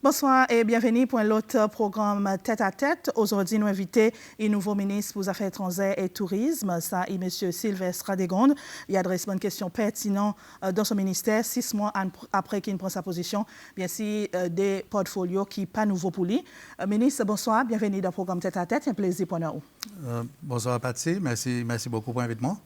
Bonsoir et bienvenue pour l'autre programme Tête à Tête. Aujourd'hui, nous invitons un nouveau ministre pour les Affaires étrangères et Tourisme, ça est M. Sylvestre Radegonde. Il adresse une question pertinente dans son ministère, 6 mois après qu'il prend sa position, bien sûr, des portfolios qui ne sont pas nouveaux pour lui. Ministre, bonsoir, bienvenue dans le programme Tête à Tête. Un plaisir pour nous. Bonsoir, Patsy. Merci beaucoup pour l'invitation.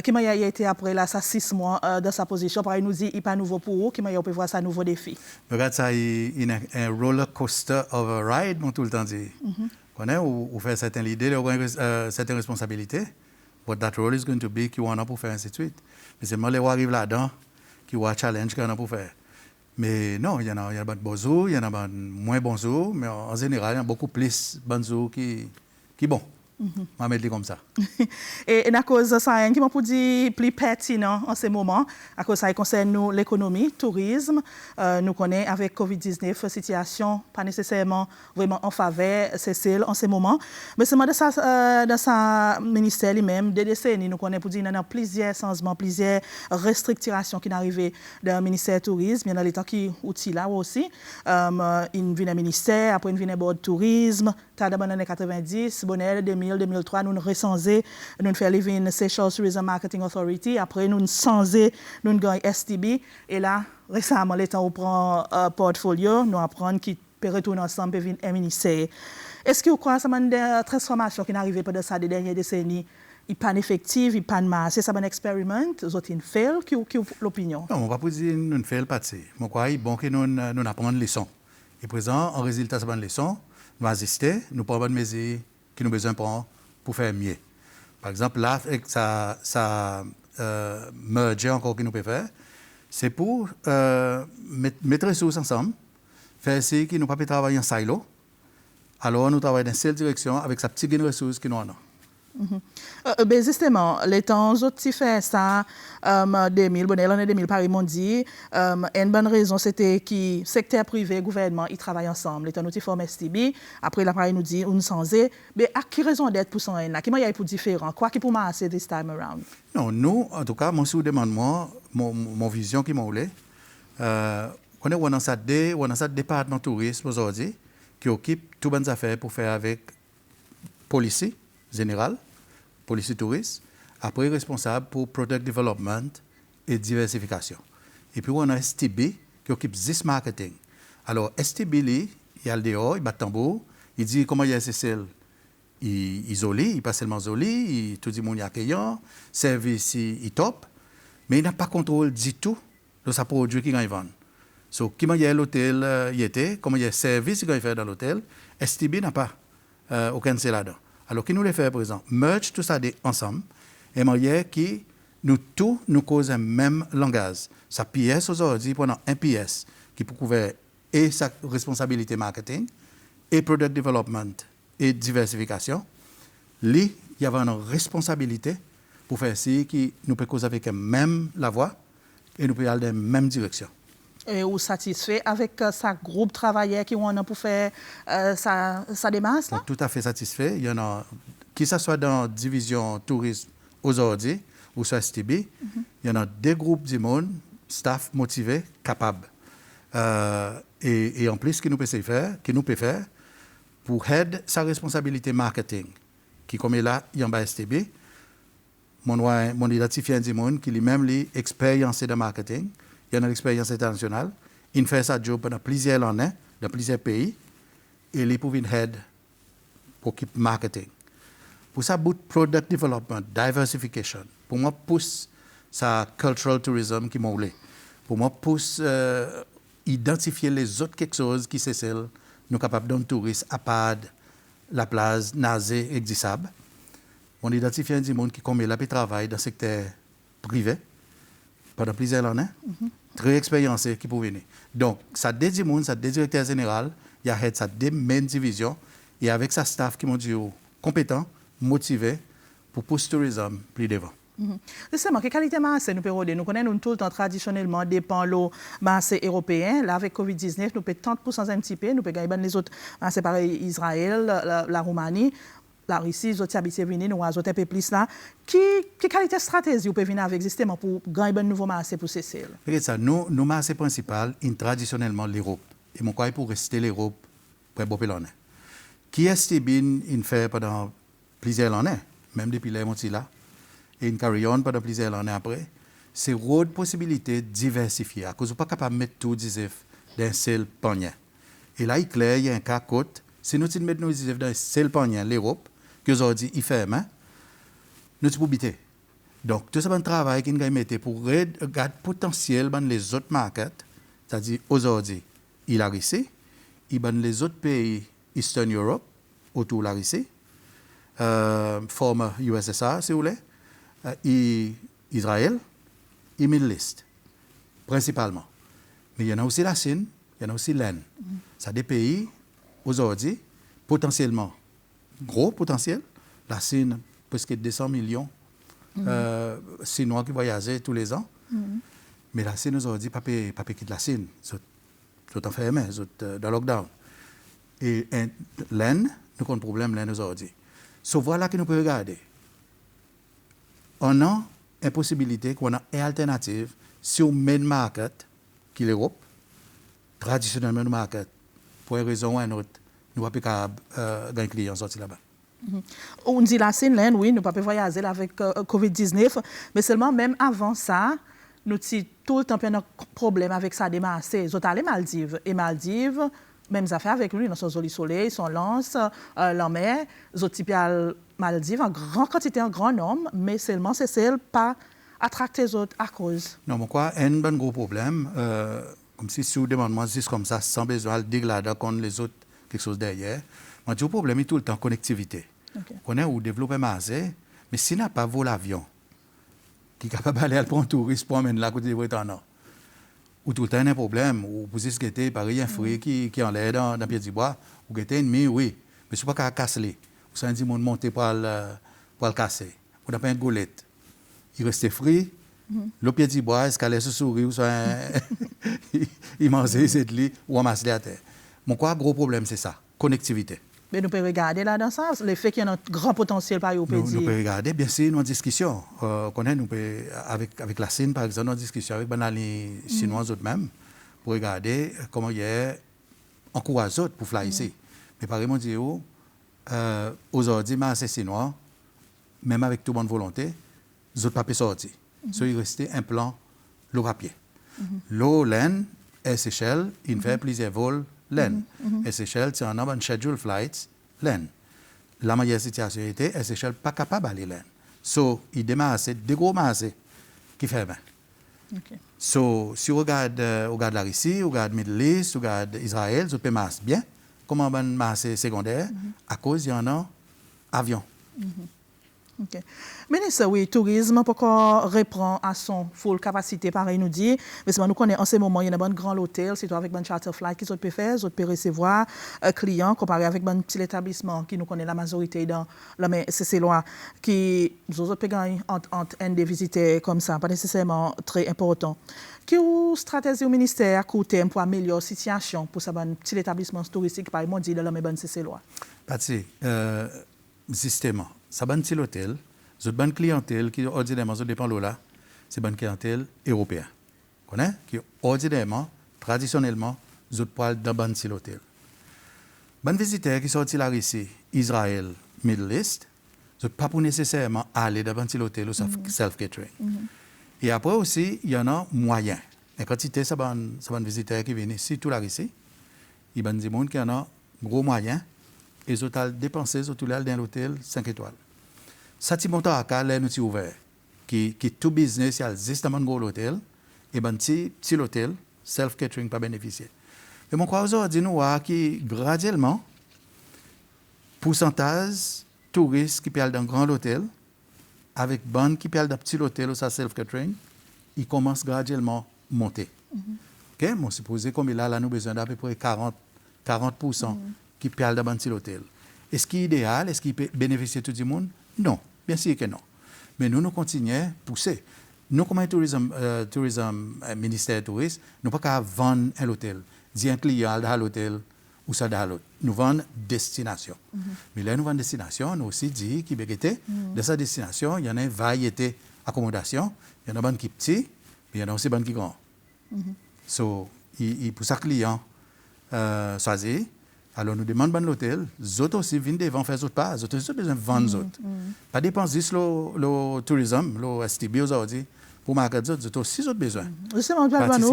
Comment il a été après là, ça 6 mois dans sa position? Pareil, nous dit qu'il n'est pas nouveau pour vous. Comment il peut voir ça nouveau défi? Regarde ça, il est un roller coaster of a ride, moi tout le temps dit. Ou fait certaines idées, certaines responsabilités. But that role is going to be qui on a pour faire ainsi de suite. Mais c'est moi les arrive là-dedans qui ont un challenge qu'on a pour faire. Mais non, il y en a de bons jours, il y en a de moins bons jours, mais en général, il y a beaucoup plus de bons jours qui bon. On va mettre comme ça. Et à cause de ça, qui m'a pour dire plus pertinent en ce moment, à cause de ça concerne l'économie, le tourisme, nous connaissons avec COVID-19 la situation pas nécessairement vraiment en faveur, c'est celle en ce moment. Mais c'est dans sa ministère lui-même, des décennies, nous connaissons pour dire qu'il y a plusieurs changements, plusieurs restrictions qui sont arrivées dans le ministère du tourisme. Il y a l'État qui outil là aussi. Il vient un ministère, après il vient un board de tourisme, dans les années 90, bonnet 2003, nous recensons, nous faisons living Seychelles Tourism Marketing Authority. Après, nous changé, nous gagnons STB. Et là, récemment, l'État prend un portfolio, nous apprenons qu'il peut retourner ensemble et venir un ministère. Est-ce que vous croyez que cette transformation qui est arrivée pendant ces dernières décennies, il n'est pas effective, il n'est pas de masse? C'est un expériment, vous avez une fail, qui est l'opinion? Non, on va pas dire une fail, pas de ça. Je crois qu'il bon que nous apprenons une leçon. Et présent, en résultat de cette leçon, nous allons assister, nous prenons une mesure qui nous besoin pour faire mieux. Par exemple, là, avec ça merger encore que nous pouvons faire, c'est pour mettre les ressources ensemble, faire ce qui nous pas travailler en silo. Alors, nous travaillons dans cette direction avec sa petite ressource qui nous en a. Ben justement, les temps autres fait ça, 2000, l'année 2000, Paris m'ont dit, une bonne raison, c'était que le secteur privé et le gouvernement, ils travaillent ensemble. Les temps nous forment STB, après l'appareil nous dit, on s'en est, mais à qui raison d'être pour ça, là? Qui m'a y a pour différent? Quoi qui pour moi, c'est this time around? Non, nous, en tout cas, moi, si vous demandez moi, mon vision qui m'a voulu, on est dans ce département tourisme aujourd'hui, qui occupe toutes les affaires pour faire avec police générale, police touriste, après responsable pour product development et diversification. Et puis on a STB qui occupe this marketing. Alors STB, il y a le dehors, il bat tambour, il dit comment il y a SSL, il isole, il pas seulement isole, tout le monde est accueillant, service il top, mais il n'a pas contrôle du tout de sa produit qu'il vend. So, comment il y a l'hôtel, comment il y a le service qu'il fait dans l'hôtel, STB n'a pas aucun de là-dedans. Alors, qui nous le fait, par exemple, merge tout ça ensemble, et manière qui nous tous nous cause un même langage. Sa PS aujourd'hui, pendant un PS, qui peut couvrir et sa responsabilité marketing, et product development, et diversification, il y avait une responsabilité pour faire ce qui nous peut causer avec même la voix, et nous pouvons aller dans la même direction. Et vous satisfait avec sa groupe travailleur qui ont pour faire sa démarche? Tout à fait satisfait. Il y en a, que ce soit dans la division tourisme aujourd'hui ou sur STB, il y en a des groupes du monde, staff motivé, capable. Et en plus, ce que nous pouvons faire pour aider sa responsabilité marketing, qui comme est là, il y a en STB, mon identifiant du monde qui lui-même l'expérience de marketing, il y a une expérience internationale. Il fait sa job pendant plusieurs années, dans plusieurs pays, et il peut venir aider pour l'équipe marketing. Pour ça, bout product development, diversification, pour moi, pousse sa cultural tourism qui m'a voulu. Pour moi, pousse identifier les autres quelque chose qui c'est celle, nous capables d'un touriste à part la plage, Nazé et Dissab. On identifie un monde qui comme il a travaillé dans le secteur privé pendant plusieurs années, très expérimenté qui peut venir. Donc, ça dit monde, ça dit directeur général, il y a ça des main division et avec sa staff qui m'ont dit compétent, motivé pour pousser le tourisme plus devant. Justement, quelle qualité marché nous pouvons nous connaissons tout le temps traditionnellement dépend le marché européen. Là, avec COVID-19, nous payons 30% un petit peu, nous payons les autres marchés pareil, Israël, la Roumanie. La Russie, les autres habitués venir, nous avons un peu plus là. Quelle qualité stratégie vous pouvez venir avec justement pour gagner un nouveau marché pour ces sales? Regarde ça, nos marchés principaux, traditionnellement l'Europe Et mon quoi pour rester l'Europe pour beaucoup l'année. Qui est bien il fait pendant plusieurs années, même depuis les montis là, et une carry on pendant plusieurs années après, c'est une possibilité de diversifier. À cause de pas capable de mettre tout disif dans un seul panier. Et là, il est clair, il y a un cas côte. Si nous mettons nos disif dans un seul panier, l'Europe, que aujourd'hui il fait main, nous pouvons biter. Donc, tout ce travail qu'il a mis pour regarder le potentiel dans les autres markets, c'est-à-dire aujourd'hui, il a réussi, il dans les autres pays Eastern Europe, autour de la Russie, former USSR, si vous voulez, Israël, et Middle East, principalement. Mais il y en a aussi la Chine, il y en a aussi l'Inde. C'est des pays, aujourd'hui, potentiellement, gros potentiel. La Chine, presque 200 millions Chinois qui voyagent tous les ans. Mais la Chine, aujourd'hui, pas quitter la Chine. Ils sont enfermés, ils sont dans le lockdown. Et l'Inde, nous avons un problème l'Inde aujourd'hui. So voilà que nous pouvons regarder. On a une possibilité qu'on a une alternative sur le main market, qui est l'Europe, traditionnellement le market, pour une raison ou une autre, nous ne pouvons pas gagner clients sortis là-bas. On dit la Chine, l'Inde, oui, nous ne pouvons pas voyager avec COVID-19, mais seulement même avant ça, nous avons tout le temps un problème avec ça démarrer. Nous allons Maldives. Et Maldives, même affaire avec lui, dans son joli soleil, son lance, la mer, nous avons Maldives en grande quantité, en grand nombre, mais seulement c'est celle pas attracter les autres à cause. Non, pourquoi un bon gros problème, comme si vous demandez juste comme ça, sans besoin de dégrader contre les autres, quelque chose derrière. Moi, le problème est tout le temps connectivité. On est où développer marché, mais s'il n'a pas vol avion, qui est capable d'aller pour un touriste pour amener là côté de Bretagne, ou tout le temps un problème, ou vous êtes guetté par un fruit qui en l'air dans le pied du bois, ou guetté ennemi, oui, mais ce n'est pas qu'à casser. Vous savez, on monter pour le casser. On n'a pas un goulette. Il reste frit, le pied du bois, escalier se sourit, ou soit il mange cette lit, ou amasse à terre. Mon gros problème, c'est ça, connectivité. Mais nous pouvons regarder là dans ça, le fait qu'il y a un grand potentiel par pays. Nous pouvons regarder, bien sûr, nous en discussion. Nous pouvons, avec la Chine, par exemple, nous en discussion avec les Chinois eux-mêmes, pour regarder comment il y a encourage les autres pour faire ici. Mais par exemple, aujourd'hui, c'est Chinois, même avec toute bonne volonté, les autres papiers sortis. So, il restait un plan, le papier. L'eau, laine, et Seychelles, il fait plusieurs vols. L'Inde. Et Seychelles, c'est un bon schedule flights, l'Inde. La meilleure situation était, et Seychelles pas capable d'aller l'Inde. So, il démarre des gros masses qui fait bien. So, si on regarde la Russie, on regarde Middle East, on regarde Israël, ça peut marcher bien. Comme un bon masse secondaire, à cause il y en a avion. Okay. Ministre, oui, tourisme, pourquoi reprend à son full capacité, pareil nous dit, mais nous connaissons en ce moment, il y a un grand hôtel, c'est avec un charter flight qui peut faire, ils peuvent recevoir clients comparé avec un petit établissement qui nous connaît la majorité dans c'est loin, qui nous peuvent gagner entre un des visiteurs comme ça, pas nécessairement très important. Quelle stratégie au ministère à court terme pour améliorer la situation pour ce petit établissement touristique, par exemple, dit dans la même c'est loin? Patsy, justement. Ça ban petit hôtel, cette bonne clientèle qui ordinairement se dépend de là, c'est bonne clientèle européenne. Connais? Qui ordinairement, traditionnellement, je parle d'un bon petit hôtel. Bonne visiteur qui sorti là ici, Israël, Middle East, je pas pour nécessairement aller dans un petit hôtel ou self-catering. Et après aussi, il y en a moyens. La quantité ça bonne visiteur qui viennent ici tout là ici, il y a des gens qui en ont gros moyens. Et ils ont dépensé dans l'hôtel 5 étoiles. Ça, c'est mon temps à cas, nous sommes ouverts. Qui tout business, il existe dans un gros hôtel, et un petit hôtel, self-catering, pas bénéficier. Mais mon crois aujourd'hui, nous avons qui graduellement, pourcentage touristes qui parlent d'un grand hôtel, avec bonne qui parlent d'un petit hôtel ou ça self-catering, il commence graduellement à monter. OK? Moi, supposé comme il a là, nous avons besoin d'à peu près 40%. Qui parle d'un petit hôtel. Est-ce qu'il est idéal? Est-ce qu'il peut bénéficier tout le monde? Non, bien sûr que non. Mais nous continuons à pousser. Nous, comme un ministère du tourisme, nous ne pouvons pas vendre un hôtel. Dire un client dans l'hôtel ou ça dans l'autre. Nous vendons destination. Mais là, nous vendons destination, nous aussi dit qu'il de sa destination, il y en a une variété d'accommodation. Il y en a une qui est petite, mais il y en a aussi une qui est grande. So, pour ça, client, choisir. Alors, nous demandons l'hôtel. Les autres aussi viennent devant faire autres pas. Les autres aussi besoin de vendre les autres. Pas dépenser juste le tourisme, le STB aujourd'hui, pour marquer les autres aussi autres besoins. Justement,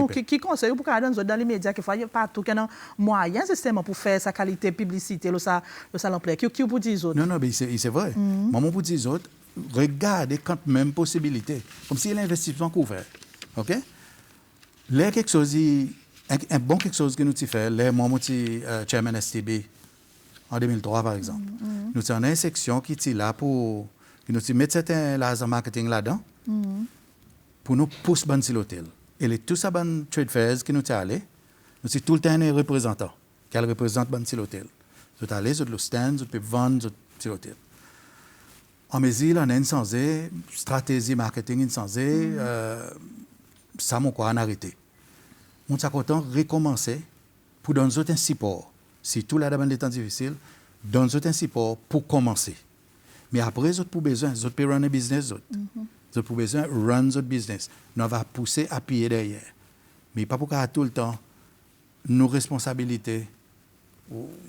qui conseille pour qu'on dans les médias qu'il faut partout qu'il y a un moyen justement pour faire sa qualité publicité, le salon plaît. Qui pour dire les autres? Non, mais c'est vrai. Moi, pour dire les autres, regardez quand même possibilité. Comme si l'investissement couvert. OK? Là, quelque chose, un bon quelque chose que nous avons fait, là, moi, je suis chairman STB en 2003, par exemple. Nous avons une section qui est là pour nous mettre certains laser marketing là-dedans pour nous pousser dans l'hôtel. Et tout ça, dans trade fairs que nous sommes allés, nous sommes tout le temps un représentant qui représente l'hôtel. Nous sommes allés sur le stand, nous pouvons vendre l'hôtel. En mesure, on a une stratégie marketing, une ça m'a quoi en arrêté. On s'est content de recommencer pour donner un support. Si tout là dans des temps difficiles, donner un support pour commencer. Mais après, vous avez besoin, vous avez run un business, vous avez besoin de run votre business. Nous va pousser à payer derrière. Mais pas pour qu'à tout le temps, nos responsabilités,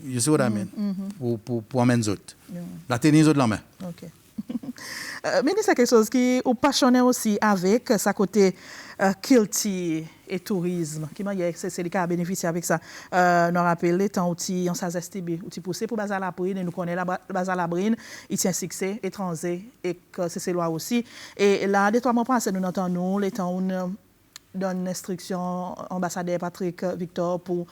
you see what I mean, pour amener les autres. La tenir les autres la main. OK. Mais c'est quelque chose qui est passionné aussi avec sa côté culture et tourisme. Qui c'est le cas à bénéficier avec ça. Nous rappelons les temps où on s'est STB, où tu poussé pour Bazar la Brine, et nous connaissons la Bazar la Brine, il tient succès étranger et que c'est loi aussi. Et là, des 3 mois passés, nous entendons les temps où donne instruction ambassadeur Patrick Victor pour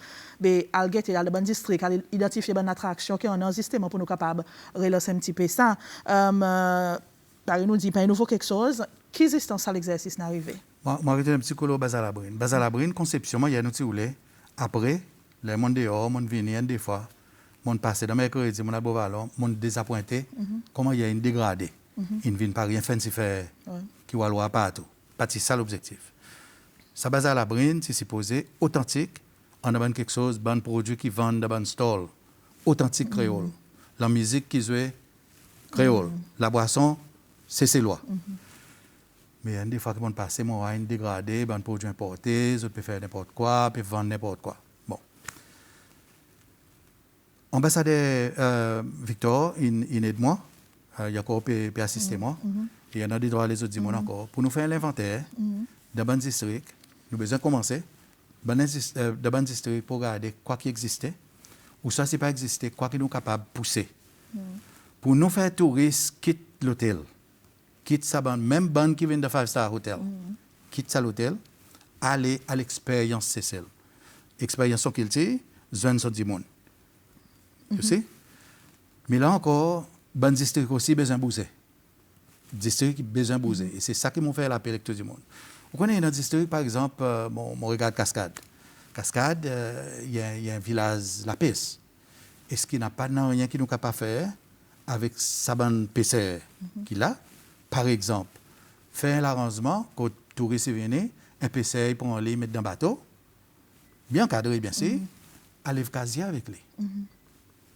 algueter dans le bon district, identifier bonne attraction qui en a justement pour nous capables de relancer un petit peu ça. Paris nous dit pas nouveau quelque chose. Qui existence à l'exercice n'est arrivé? Moi, je vais un petit peu au Bazar la Brine. Bazar la Brine, conception, il y a un outil où après, le monde dehors, le monde vient des fois, le monde passe dans mercredi, le monde à Beauvalon, le monde désappointé. Comment il y a une dégradée? Il ne vient pas rien fancy faire qui va loin partout. C'est ça l'objectif. Ça Bazar la Brine, c'est supposé authentique. On a quelque chose, bon produit qui vendent dans un stall. Authentique créole. La musique qui joue créole. La boisson, c'est lois. Mais des fois, quand on passe, on a une dégradée, un produit importé, on peut faire n'importe quoi, on peut vendre n'importe quoi. Bon. Ambassadeur Victor, il aide moi. Jacob peut assister moi. Il y en a des droits les autres disent encore. Pour nous faire l'inventaire dans le district, nous avons besoin de commencer dans le district pour regarder quoi qui existait, ou ça, c'est pas existé, quoi qui nous capable de pousser. Pour nous faire touristes, quitte l'hôtel. Quitte sa bande, même bande qui vient de 5-star hotel. Quitte ça l'hôtel, aller à l'expérience CCL. Expérience qu'il dit, zone sur du monde. Tu sais? Mais là encore, ban district aussi besoin de bouger. District qui besoin de bouger. Et c'est ça qui m'a fait l'appel avec tout le monde. Vous connaissez dans le district, par exemple, mon regarde Cascade. Cascade, il y a un village, la Pisse. Est-ce qu'il n'a pas rien qui nous capable de faire avec sa bande PCR qu'il a? Par exemple, faire l'arrangement quand les touristes viennent, un PCR pour aller mettre dans le bateau, bien cadré, bien sûr, aller casier avec lui.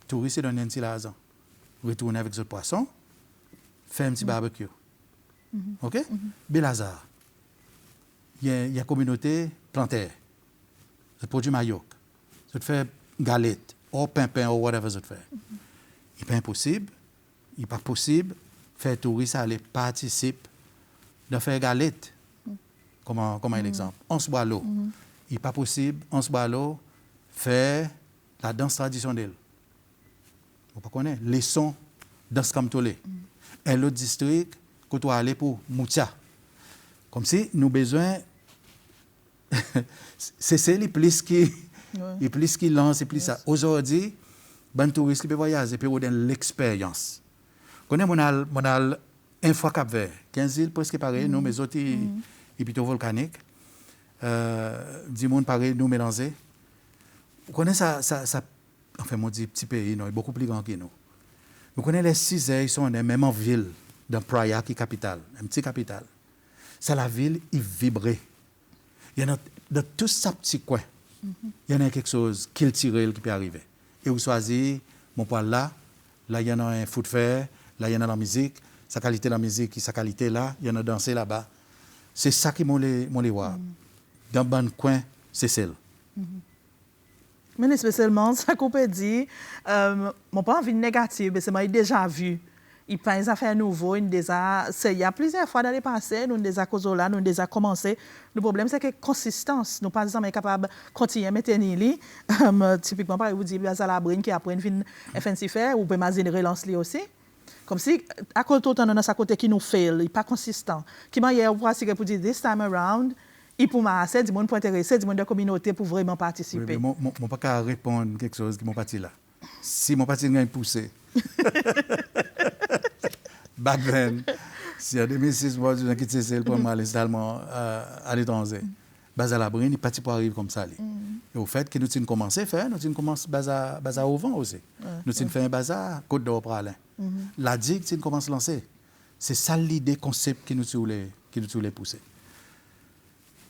Touristes donnent un petit l'argent, retourner avec ce poisson, faire un petit barbecue. OK? Belazar. Il y a une communauté plantaire. Je produis maïoc. Je fais galette, ou pain, ou whatever je fais. Il n'est pas impossible, il n'est pas possible faire touristes aller participer de faire galette. Comme un exemple. On se boit l'eau. Il n'est pas possible, on se boit l'eau, faire la danse traditionnelle. Vous ne connaissez pas les sons danse comme tolé. Et l'autre district, quand on aller pour Moutia. Comme si nous besoin c'est les plus qui les plus qui lancent et plus ça. Aujourd'hui, les touristes qui peuvent voyager et puis l'expérience. Connais mon une fois Cap Vert, 15 îles presque pareil, nous mais autres et plutôt volcanique. 10 monde pareil nous mélangés. Vous connaissez ça enfin mon dit petit pays non, beaucoup plus grand que nous. Vous connaissez les 6 îles, ils sont même en ville dans Praia qui est capitale, un petit capitale. C'est la ville, il vibrait. Il y en a dans tout ce petit coin. Il y en a quelque chose culturel qui peut arriver. Et vous choisissez mon poil là il y en a un foot fair, là il y en a la musique, sa qualité de la musique, sa qualité là, il y en a dansé là-bas. C'est ça qui m'ont les voir. Dans le bon coin, c'est celle. Mais spécialement, ça qu'on peut dire, mon pas envie négative, mais c'est moi déjà vu. Il n'y a pas des affaires nouvelles, il y a plusieurs fois dans le passé, nous déjà causé là, nous déjà commencé. Le problème, c'est que consistance, nous pas jamais capable de continuer à maintenir. Typiquement, par exemple, vous dites, à la brine qui apprend une FNC faire, ou peut imaginer relance lui aussi. Comme si, à côté tout le temps, dans sa côté qui nous fait, il n'est pas consistant. Qui m'a hier, pour dire, this time around, il pour m'asser, du monde pour intéresser, du monde de communauté pour vraiment participer. Oui, mais je ne peux pas répondre à quelque chose qui m'a parti là. Si mon parti n'a pas poussé, back then, si en 2006, moi, je quitté CCL pour l'installement à l'étranger, Basa la brine, il est parti pour arriver comme ça. Et au fait que nous avons commencé à faire, nous avons commencé Basa au vent aussi. Nous avons fait un Basa Côte d'Or pour Alain. La digue, nous commencé à lancer. C'est ça l'idée, concept que nous voulons pousser.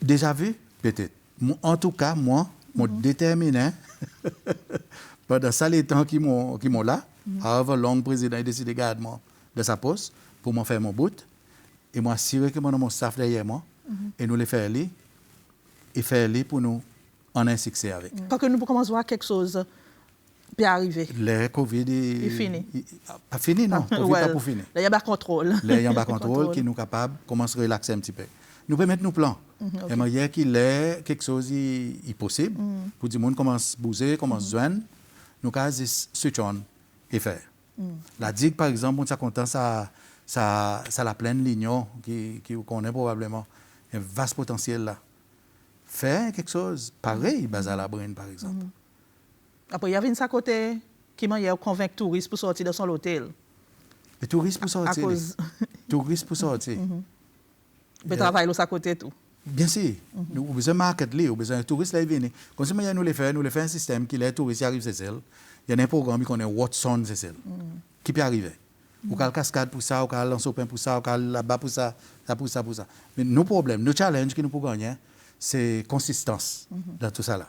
Déjà vu, peut-être. En tout cas, moi, je suis déterminé, pendant ça, les temps qui m'ont là, avant le président a décidé de garder moi de sa poste pour m'en faire mon bout. Et moi, assurer que mon staff derrière moi, et nous les faire aller, et faire aller pour nous en un succès avec. Quand nous commençons à voir quelque chose puis arriver. Le Covid est fini. Pas fini, non. Covid pas pour finir. Il y a pas contrôle. Il y a pas contrôle qui nous capable de commencer à relaxer un petit peu. Nous pouvons mettre nos plans. Et moi, il y a quelque chose qui est possible. Pour dire, le monde commence à bouger, commence à joindre. Nous avons switch on et faire. La digue, par exemple, on est content, ça la pleine ligne qui connaît probablement. Il y a un vaste potentiel là. Faire quelque chose pareil, basé à la brine, par exemple. Après, il y avait une côté qui m'a convaincu les touristes pour sortir de son hôtel. Les touristes pour sortir. Touristes pour sortir. Mais travailler de sa côté tout. Bien sûr. Nous avons besoin de market, nous avons besoin de touristes là venir. Quand nous le faisons un système qui les touristes arrivent c'est celle. Il y a un programme qui est Watson c'est celle. Qui peut arriver. Ou a cascade pour ça, ou a lance-pain pour ça, ou a là-bas pour ça, pour ça. Mais nos problèmes, nos challenges que nous pouvons gagner, c'est consistance dans tout ça là.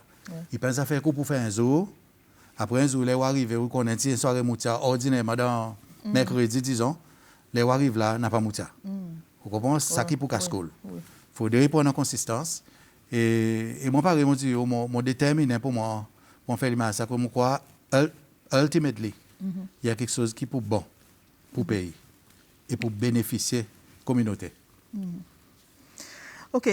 Ils pensent à faire coup pour faire un jour. Après un jour, les arrivent, ou qu'on a une soirée moutia ordinairement dans mercredi, disons, les arrivent là, n'a pas moutia. Vous comprenez? C'est ça qui pour casse-coule. Il faut prendre en consistance. Et moi, pareil, mon déterminé pour moi, pour faire l'image, c'est que moi, quoi, ultimately, il y a quelque chose qui est pour bon, pour le pays, et pour bénéficier de la communauté. OK.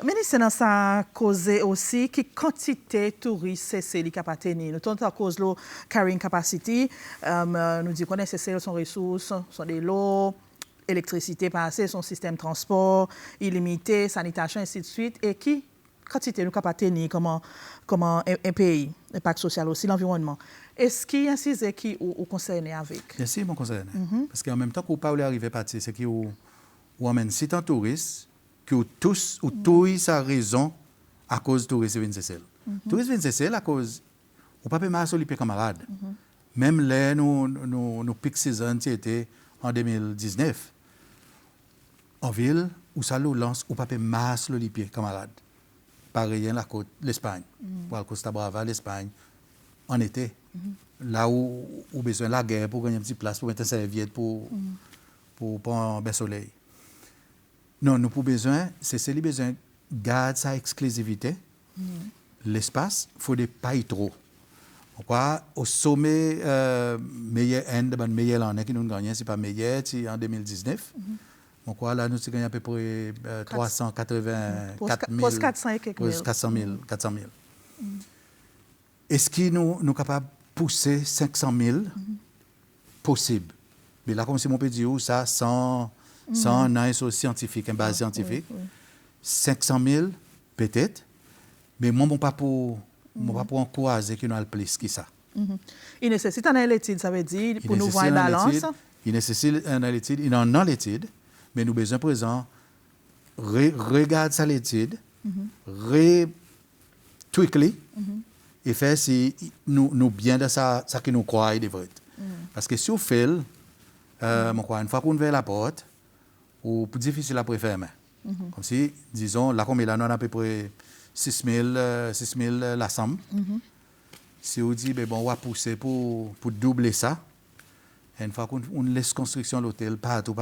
Ministre, dans sa cause aussi, qui quantité de touristes c'est qui a tenir. Nous avons à cause de la carrying capacity. Nous disons qu'on est son ressources, sont des lots, électricité passée, son système de transport illimité, sanitation, ainsi de suite. Et qui quantité nous capable tenir comment un pays, l'impact social aussi, l'environnement. Est-ce qu'il y a un sujet qui est concerné avec? Bien sûr, mon concerné. Parce qu'en même temps que vous parlez arriver à partir, c'est que vous amènez si tant touristes, que tous ou sa raison à cause du tourisme Vincecel. Tourisme Vincecel à cause on pas mal sur les camarades. Même là nos peak season c'était en 2019. En ville où ça le lance ou pas mal sur les camarades. Pareil la côte l'Espagne. Pour la Costa Brava l'Espagne en été. Là où besoin de la guerre pour gagner une petite place pour mettre un serviette pour prendre un bel soleil. Non, nous avons besoin, c'est le besoin de garder sa exclusivité. L'espace, il faut pas y trop. Au sommet, meilleur end, meilleur l'année qui nous gagnons, c'est pas meilleur, c'est en 2019. Donc là, nous avons gagné à peu près 384 000. Pour 400 et quelques mille. 400 000. Est-ce que nous sommes capables de pousser 500 000 possible? Mais là, comme si mon peut dire, ça, sans un ISO scientifique, une base scientifique, 500 000 peut-être, mais moi, je ne peux pas encourager qu'il y ait plus que ça. Il nécessite une étude, ça veut dire, pour nous voir une balance. Il nécessite une étude, il en a l'étude, mais nous avons besoin présent, regarde ça l'étude, tweak-les, et faire si nous bien dans ça que nous croyons de vrai. Parce que si on fait, une fois qu'on ouvre la porte, ou plus difficile à préférer. Comme si, disons, là, comme il a à peu près 6 000 la somme. Si on dit, bon, on va pousser pour doubler ça, et une fois qu'on laisse construction de l'hôtel partout,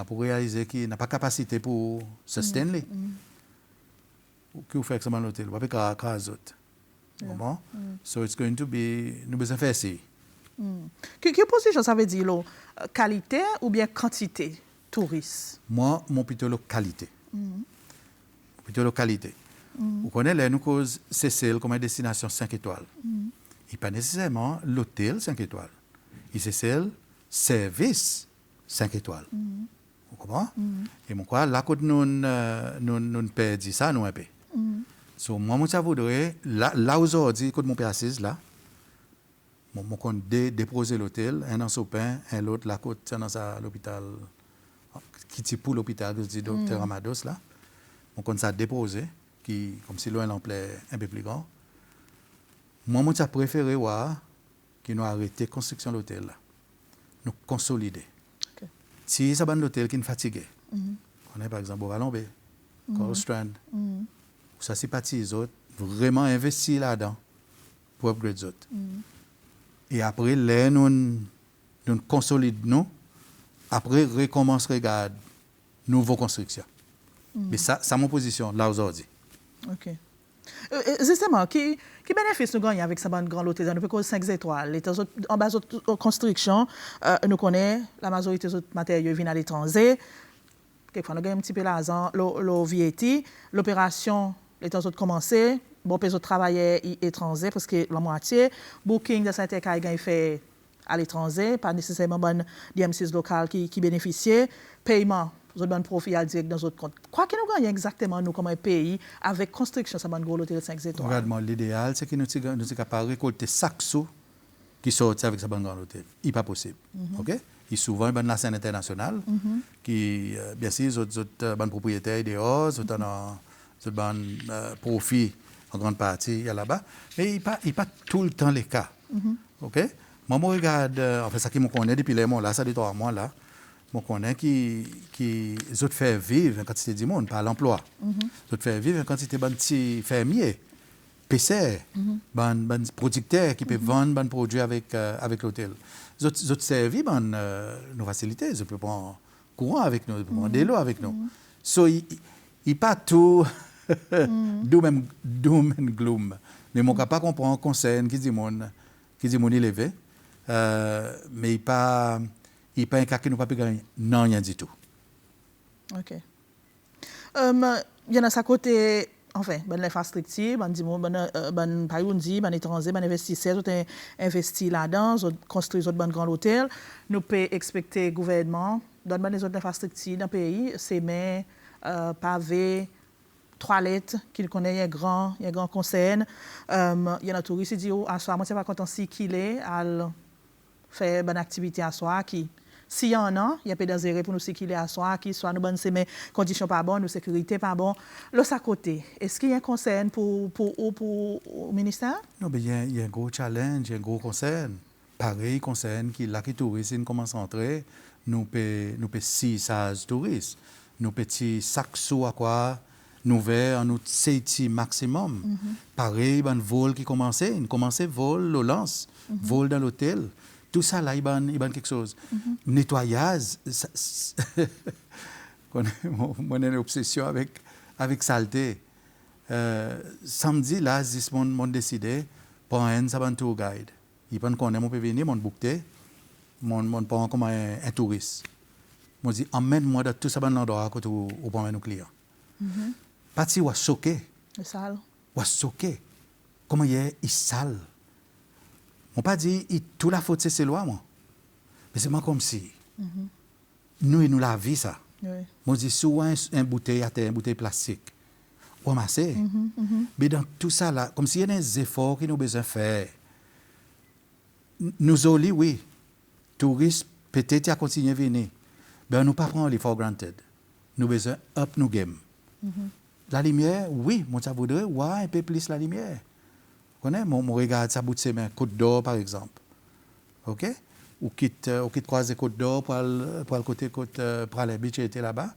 pour réaliser qu'il n'a pas capacité pour se soutenir. Qu'est-ce que vous faites avec l'hôtel? Vous ne pouvez pas faire autre. Bon? So it's going to be, nous besoin faire ça. Quelle position ça veut dire, là? Qualité ou bien quantité touristes? Moi, mon plutôt la qualité. Plutôt la qualité. Vous connaissez, nous cause Seychelles comme une destination 5 étoiles. Et pas nécessairement l'hôtel 5 étoiles. Et Seychelles, service 5 étoiles. Vous comprenez? Et mon quoi, là, quand nous perdons ça, nous un peu. So, moi, je voudrais, là aujourd'hui, quand mon père assise là, mon compte déposer l'hôtel, un dans Sopin, un l'autre, la côte, dans l'hôpital, qui est pour l'hôpital, du docteur Amados là. Mon compte ça déposé, qui, comme si l'on plaît un peu plus grand. Moi, je préféré voir qu'ils nous arrêté la construction de l'hôtel là. Nous consolider. Okay. Si ça ban l'hôtel qui est fatigué, on est par exemple au Vallon Bay, Coral Strand, ça c'est parti les autres, vraiment investir là-dedans pour upgrade les autres. Et après, là, nous consolidons, après, recommence à regarder nouvelle construction. Mais ça, c'est mon position là aujourd'hui. OK. Justement, qui bénéficie nous gagnons avec ce grand hôtel? Nous avons 5 étoiles. En bas de construction, nous connaissons la majorité des matériaux viennent à l'étranger. Quelquefois, nous gagnons un petit peu l'argent, le VAT. L'opération, les temps commencé. Bon, les autres travailleurs étrangers, parce que la moitié, booking de Saint-Écaille est fait à l'étranger, pas nécessairement bon DMCs local qui bénéficient. Paiement, vous avez un profit à direct dans votre compte. Quoi que nous gagnons exactement, nous, comme un pays, avec construction de ce gros hôtel 5 étoiles? Regarde, l'idéal, c'est que nous sommes capables de récolter chaque sou qui sort avec ce grand hôtel. Il n'est pas possible. OK? Il y a souvent une scène internationale qui, bien sûr, les autres propriétaires dehors, les autres profit en grande partie là-bas, mais il n'est pas tout le temps le cas. OK? Moi, je regarde, en fait, ça qui me connaît depuis les mois là, ça dit 3 mois là, je connais qui les autres fait vivre une quantité de monde par l'emploi. Les autres fait vivre une quantité de petits fermiers, PC, des producteurs qui peuvent vendre des produits avec l'hôtel. Les autres servis nos facilités, ils peuvent prendre courant avec nous, ils peuvent prendre de l'eau avec nous. So, il n'est pas tout doom and gloom. Mais mon capable comprend un conseil qui dit mon élevé, mais il pas un cas qui nous pas gagner non rien du tout. OK. Il y en a sa côté, enfin, ben l'infrastructure, ben païoundi, ben étranger, ben investisseurs, ont investi là-dedans, ont construit un grand hôtel. Nous pouvons expecter gouvernement dans les autres infrastructures dans le pays, c'est mais pavés, toilettes qu'il connaît, il y a grand concern. Il y a un touriste qui dit à soi, moi je ne suis pas content si qu'il est à faire une activité à soi qui s'il y en a, il y a pas d'intérêt pour nous si qu'il est à soi qui soit nous bonnes mais conditions pas bonnes, nous sécurité pas bon. L'autre à côté, est-ce qu'il y a un concern pour au ministère? Non, mais il y a un gros challenge, il y a un gros concern. Pareil concern qui là qui touristes commence à entrer, nous peut 6 touristes. Nous petits sacs sous à quoi nous vers en 7 maximum. Pareil, un vol qui commençait, vol, le lance, vol dans l'hôtel. Tout ça là, il y a quelque chose. Nettoyage, moi j'ai une obsession avec saleté. Samedi là, mon décidé pour un tour guide. Il pas connaît mon peut venir, mon bouquet, mon prend comme un touriste. Moi dit emmène-moi dans tout ça dans l'endroit côté où prend nos clients. Parti ou choqué. Le sale. Ou choqué. Comment il est sale. On pas dit toute la faute c'est loin moi. Mais c'est moi comme si nous la vie ça. Oui. Moi dis souvent un bouteille à terre, un bouteille plastique. Ou ramasser. Mais dans tout ça là, comme s'il y a des efforts que nous besoin faire. Nous oli oui. Touristes peut-être à continuer venir. Ben nous pas prendre les for granted. Nous besoin up nos game. La lumière, oui, moi ça voudrait un peu plus la lumière. Vous connaissez, mon regarde ça bout de semaine, Côte d'Or par exemple. OK? Ou quitte croiser Côte d'Or pour le côté côte pour aller beach était là-bas.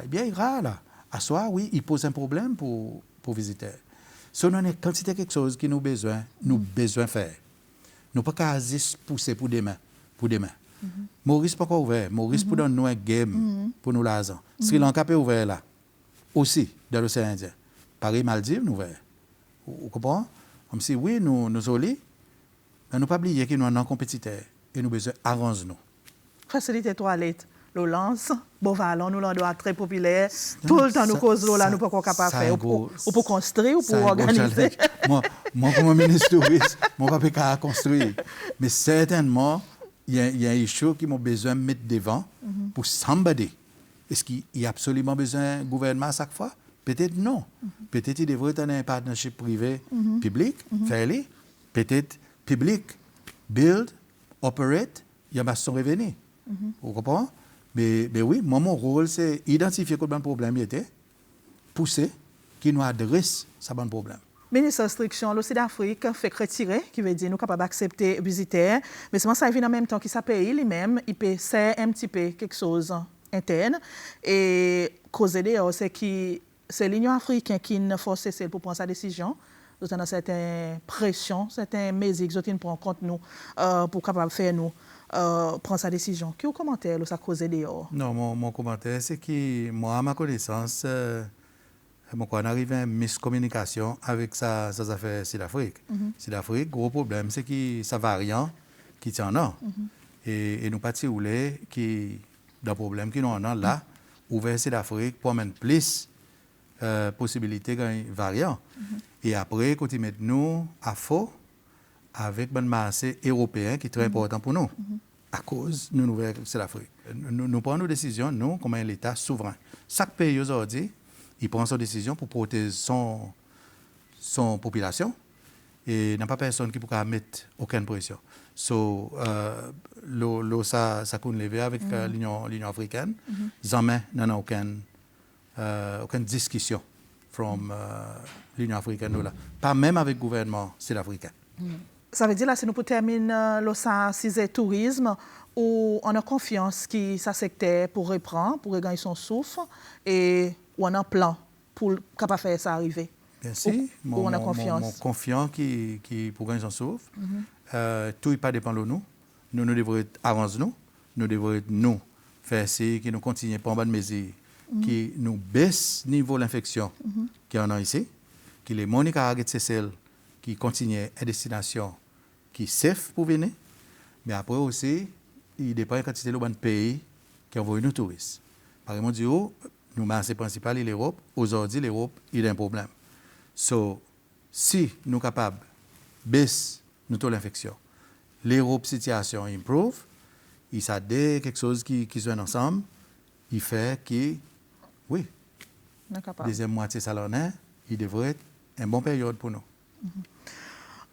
Eh bien, il rare là. À soir, oui, il pose un problème pour visiteurs. So nous quand c'est quelque chose qui nous besoin faire. Nous pas qu'à pousser pour demain. Maurice pas encore ouvert. Maurice pour donner nous un game pour nous l'argent. Sri Lanka peut ouvert là. Aussi dans l'océan Indien. Pareil Maldives nous ouvert. Vous comprenez? Comme si, oui, nous sommes mais nous pas oublier que nous sommes compétiteurs et nous besoin arranger nous. Facilité toilette, le lance, bon vallon, nous l'endroit très populaire. Tout le temps, nous causons là, nous pas capable de faire. Ou pour construire, ou pour organiser. Moi, comme ministre touriste, moi, pas qu'à construire. Mais certainement, il y a un issue qui m'a besoin de mettre devant pour somebody. Est-ce qu'il y a absolument besoin du gouvernement à chaque fois? Peut-être non. Peut-être il devrait être un partnership privé-public, fairly. Peut-être public, build, operate, il y a son revenu. Vous comprenez? Mais oui, moi, mon rôle, c'est identifier quel problème il était, pousser, qui nous adresse ce bon problème. Ministre d'instruction, le Sud-Afrique fait retirer, qui veut dire nous sommes capables d'accepter visiteurs, mais ça vient en même temps que ça pays lui-même, il peut faire un petit peu quelque chose interne. Et causer d'ailleurs, c'est l'Union africaine qui nous force pour prendre sa décision. Nous avons certaines pressions, certaines mesures qui nous prennent compte nous pour capable faire nous prendre sa décision. Quel commentaire ça cause d'ailleurs? Non, mon commentaire, c'est que moi, à ma connaissance, on arrive à une miscommunication avec sa affaire Sud-Afrique. Sud-Afrique, gros problème, c'est que ça variant qui tient en et nous pas rouler qui dans le problème qui nous en a là, ouvert Sud-Afrique pour mettre plus possibilités de variants. Et après, quand ils mettent nous à faux avec un marché européen qui est très important pour nous, à cause de nous Sud-Afrique. Nous prenons nos décisions, nous, comme un État souverain. Chaque pays aujourd'hui, il prend son décision pour protéger son population et il n'y a pas personne qui pourra mettre aucune pression. So, ça compte lever avec l'Union africaine. Jamais, il n'y a aucune discussion from l'Union africaine. Là. Pas même avec le gouvernement sud-africain. Ça veut dire là, si nous pouvons terminer le tourisme, où on a confiance que ça secteur pour reprendre, pour regagner son souffle, et où on a un plan pour capable faire ça arriver. Merci. On a confiance. Mon confiant qui pour gagner son souffle. Tout n'est pas dépend de nous. Nous devons avancer nous devons nous faire ce qui nous continue par bonne mesure, qui nous baisse niveau de l'infection qui en a ici, qui les Monica celle qui continue à destination qui est safe pour venir, mais après aussi, il dépend de la quantité de pays qui envoient nos touristes. Par exemple, nous marché principal est l'Europe. Aujourd'hui, l'Europe, il a un problème. So, si nous sommes capables de baisser notre l'infection, l'Europe situation improve, il y a quelque chose qui sont ensemble, il fait que, oui, deuxième moitié salonnaire, il devrait être une bonne période pour nous.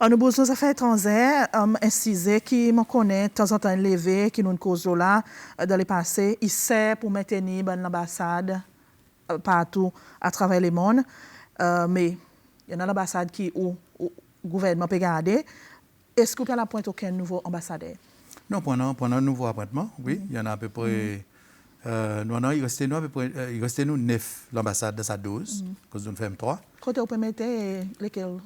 Nous avons besoin d'affaires étrangères, incisés qui me connaissent, de temps en temps levé, qui nous causent là, dans le passé. Il sert pour maintenir l'ambassade partout à travers le monde. Mais il y a une ambassade qui où le gouvernement peut garder. Est-ce qu'il y a à la pointe aucun nouveau ambassadeur? Non, pendant un nouveau appointement, oui. Il y en a à peu près. Il restait nous 9 l'ambassade de sa 12, parce que nous faisons 3. Quand vous permettez, lesquels?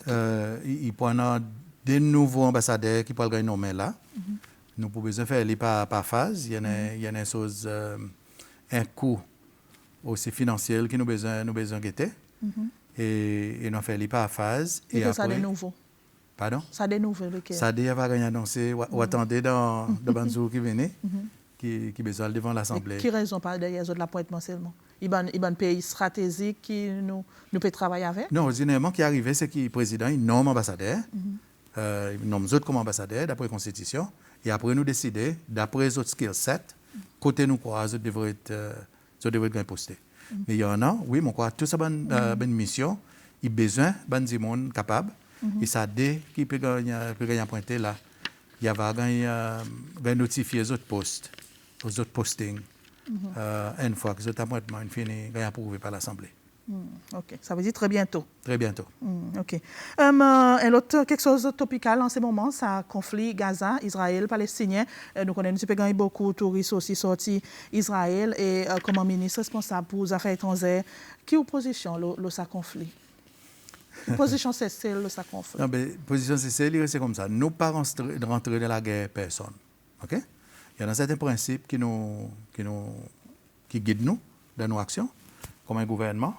Il y a des nouveaux ambassadeurs qui peuvent gagner nos mains là. Nous pouvons faire les par phase. Il y a une chose, un coût aussi financier qui nous besoin guetter. Et nous faisons les par phase. Et après, ça des nouveaux. Pardon? Ça des nouveaux, lequel? Ça des va gagner annoncé ou attendez dans le banjour qui venait, qui besoin devant l'Assemblée. Qui raison pas derrière l'appointement seulement? Il y a un pays stratégique qui nous peut travailler avec? Non, ordinairement, ce qui est arrivé, c'est que le président il nomme ambassadeur, il nomme autres comme ambassadeur d'après la Constitution, et après nous décider, d'après les autres skill sets, côté nous croit, ça devrait être posté. Mais il y en a, oui, mais quoi, tout ça bonne mission, il a besoin de monde capable, et ça dès qu'il peut gagner pointer là, il va notifier les autres postes, les autres postings. Une fois que cet appointement est fini, il est approuvé par l'Assemblée. OK. Ça veut dire très bientôt. Très bientôt. OK. Quelque chose de topical en ce moment, c'est le conflit Gaza, Israël, Palestinien. Nous connaissons beaucoup de touristes aussi sortis Israël et comme ministre responsable pour les affaires étrangères, qui est opposition à ce conflit? Position c'est le ça conflit. Non, mais position c'est comme ça. Nous ne pas rentrer dans la guerre personne. OK? Il y a certains principes qui guident nous dans nos actions, comme un gouvernement,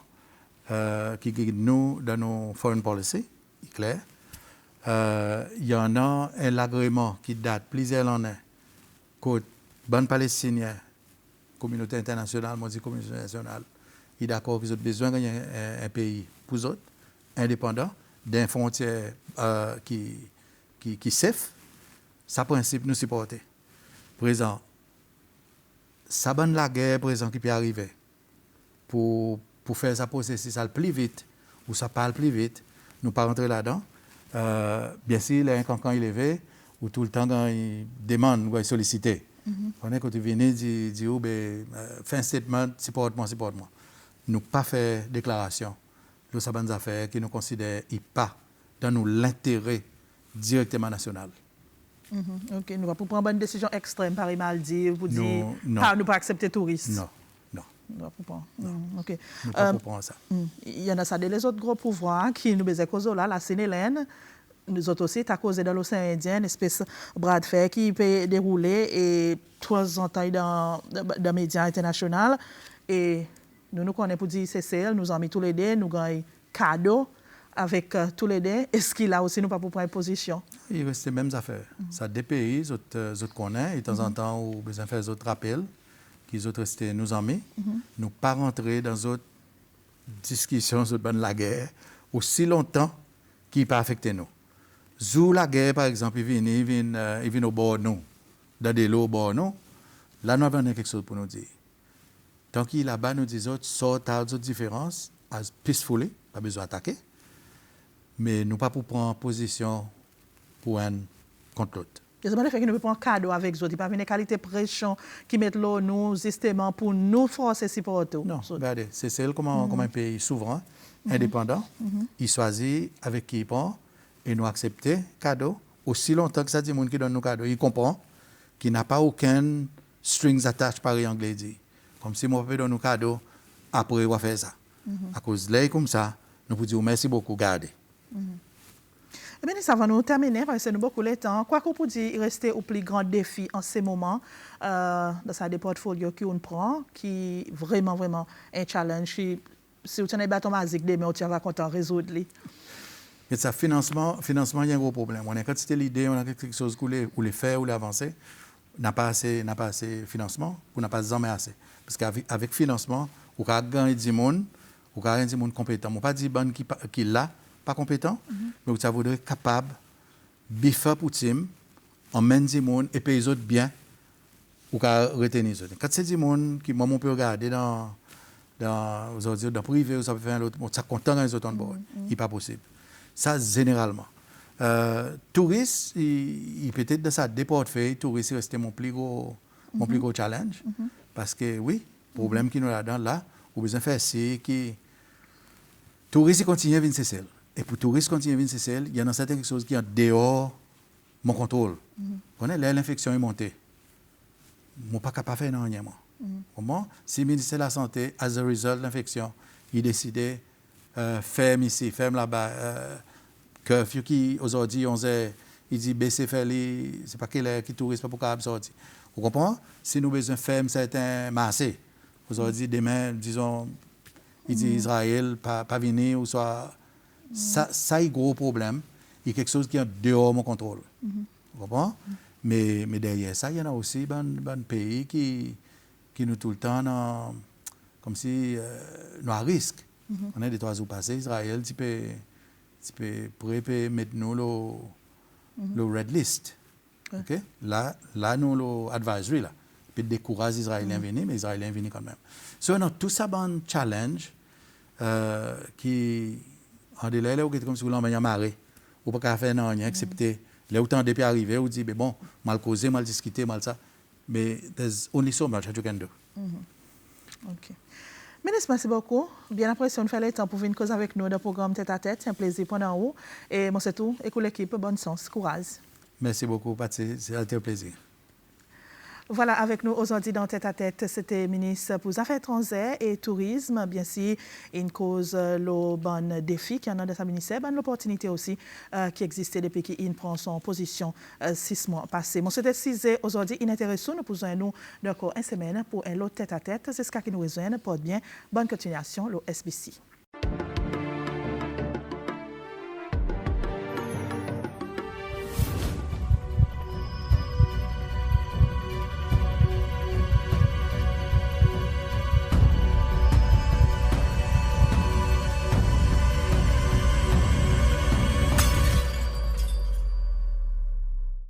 qui guide nous dans nos foreign policy, clair. Il y en a un agrément qui date plusieurs années, que bonne palestinienne, communauté internationale, moi, communauté internationale, il est d'accord qu'ils ont besoin d'un pays pour eux, indépendant, d'une frontière qui safe. Ça, principe, nous supporter. Présent, ça bonne la guerre, présent, qui peut arriver pour faire ça processus ça le plus vite, ou ça parle plus vite, nous pas rentrer là-dedans. Bien sûr, il y a un cancan élevé, ou tout le temps, quand il demande, il sollicite. On est quand tu viens, dit, fais un statement, supporte-moi. Nous pas faire déclaration. Nous avons des affaires qui nous considèrent pas dans nous l'intérêt directement national. Ok, nous pas pour prendre une décision extrême, par Maldives, pour dire, nous pas accepter touristes. Non. Ok. Nous pas pour prendre ça. Il y en a ça les autres gros pouvoirs qui nous besoin cause là, la Sénélène. Nous autres aussi, à cause dans l'océan Indien, une espèce de bras de fer qui peut dérouler et trois ans dans les médias internationaux. Et nous connaissons pour dire c'est nous avons mis tous les deux, nous avons cadeau avec tous les deux. Est-ce qu'il a aussi nous pas pour prendre position? Il reste les mêmes affaires. Ça des pays, les autres connaissent, et de temps en temps, on a besoin de faire des autres rappels, qu'ils autres restent nos amis. Nous pas rentrer dans d'autres discussions sur la guerre aussi longtemps qui pas affecté nous. Zou la guerre, par exemple, il vient au bord de nous, dans des lots au bord de nous. Là, nous avons quelque chose pour nous dire. Tant qu'il est là-bas, nous disons, sortent d'autres différences, as peacefully, pas besoin d'attaquer. Mais nous pas pour prendre position pour un contre l'autre. C'est ce fait que nous ne pouvons pas prendre cadeau avec eux. Il n'y a pas une qualité de pression qui met l'eau nous justement pour nous forcer si pour tout. Non, regardez, c'est celle comme un pays souverain, indépendant. Il choisit avec qui il prend et nous accepter cadeau. Aussi longtemps que ça dit monde qui donne nous cadeau, il comprend qu'il n'a pas aucun strings attached par les anglais dit. Comme si moi peux donner nous cadeau après on va faire ça. À cause de là comme ça, nous pouvons dire merci beaucoup, gardez. Eh bien, ça va nous terminer parce que nous beaucoup de temps. Quoi qu'on peut dire, rester au plus grand défi en ce moment dans sa des portfolios qu'on prend, qui est vraiment un challenge. Si vous tenez bâton magique, demain, tu vas content résoudre. Et ça, financement, il y a un gros problème. On a quand c'était l'idée, on a quelque chose où les faire, où les avancer, n'a pas assez financement, ou n'a pas jamais assez. Parce qu'avec financement, on a gagné du monde, on a gagné du monde compétent. On pas dit bon qui là, pas compétent, mais ça voudrait capable biffer pour team, emmène du monde et payer les autres bien, ou qu'à retenir les autres. Quand c'est du monde qui moi on peut regarder dans privé, ou ça peut faire l'autre, ça content les autres en bord, il pas possible. Ça généralement. Touriste, il peut-être dans ça des portefeuilles, touriste restait mon plus gros challenge, parce que oui, problème qui nous a là, là, on besoin faire c'est que touriste continue à venir cesser. Et pour touristes continuer à venir cesser, il y a certaines choses qui sont dehors mon contrôle. Là, l'infection est montée. Je ne suis pas capable de faire rien. Comment? Si le ministère de la Santé, as a result de l'infection, il décidait ferme ici, ferme là-bas, curfew qui aujourd'hui, il dit baisser faire c'est pas qu'il qui touriste pas pour capable sortir. Vous comprenez? Si nous besoin ferme certains marchés, aujourd'hui demain disons il dit Israël pas venir ou soit ça est gros problème, il y a quelque chose qui est dehors de mon contrôle. Vous comprenez? Mais derrière ça, il y en a aussi des pays qui nous tout le temps comme si nous à risque. On a des 3 jours passés, Israël, tu peux mettre nous le red list. Okay? Là, nous, le advisory, là. Peut décourager les Israéliens à venir, mais les Israéliens viennent quand même. Donc, on a tout ça, un challenge qui, en délai, là, comme si vous l'envoyez marée. Ou pas faire rien, excepté, là où tant depuis arrivé, vous dites, bon, mal causé, mal discuté, mal ça. Mais there's only so much that you can do. OK. Ministre, merci beaucoup. Bien apprécié, on fait le temps pour venir causer avec nous dans le programme Tête à Tête. C'est un plaisir pendant vous. Et moi, c'est tout. Et pour l'équipe, bonne chance, courage. Merci beaucoup, Patsy. C'est un plaisir. Voilà, avec nous aujourd'hui dans Tête à Tête, c'était ministre pour les Affaires étrangères et Tourisme. Bien sûr, une cause, le bon défi qui en a dans sa ministère, bonne l'opportunité aussi qui existait depuis qu'il prend son position 6 mois passés. Moi, c'était 6 aujourd'hui. Intéressant, nous posons nous encore une semaine pour un autre Tête à Tête. C'est ce qui nous rejoint. Porte bien. Bonne continuation, le SBC.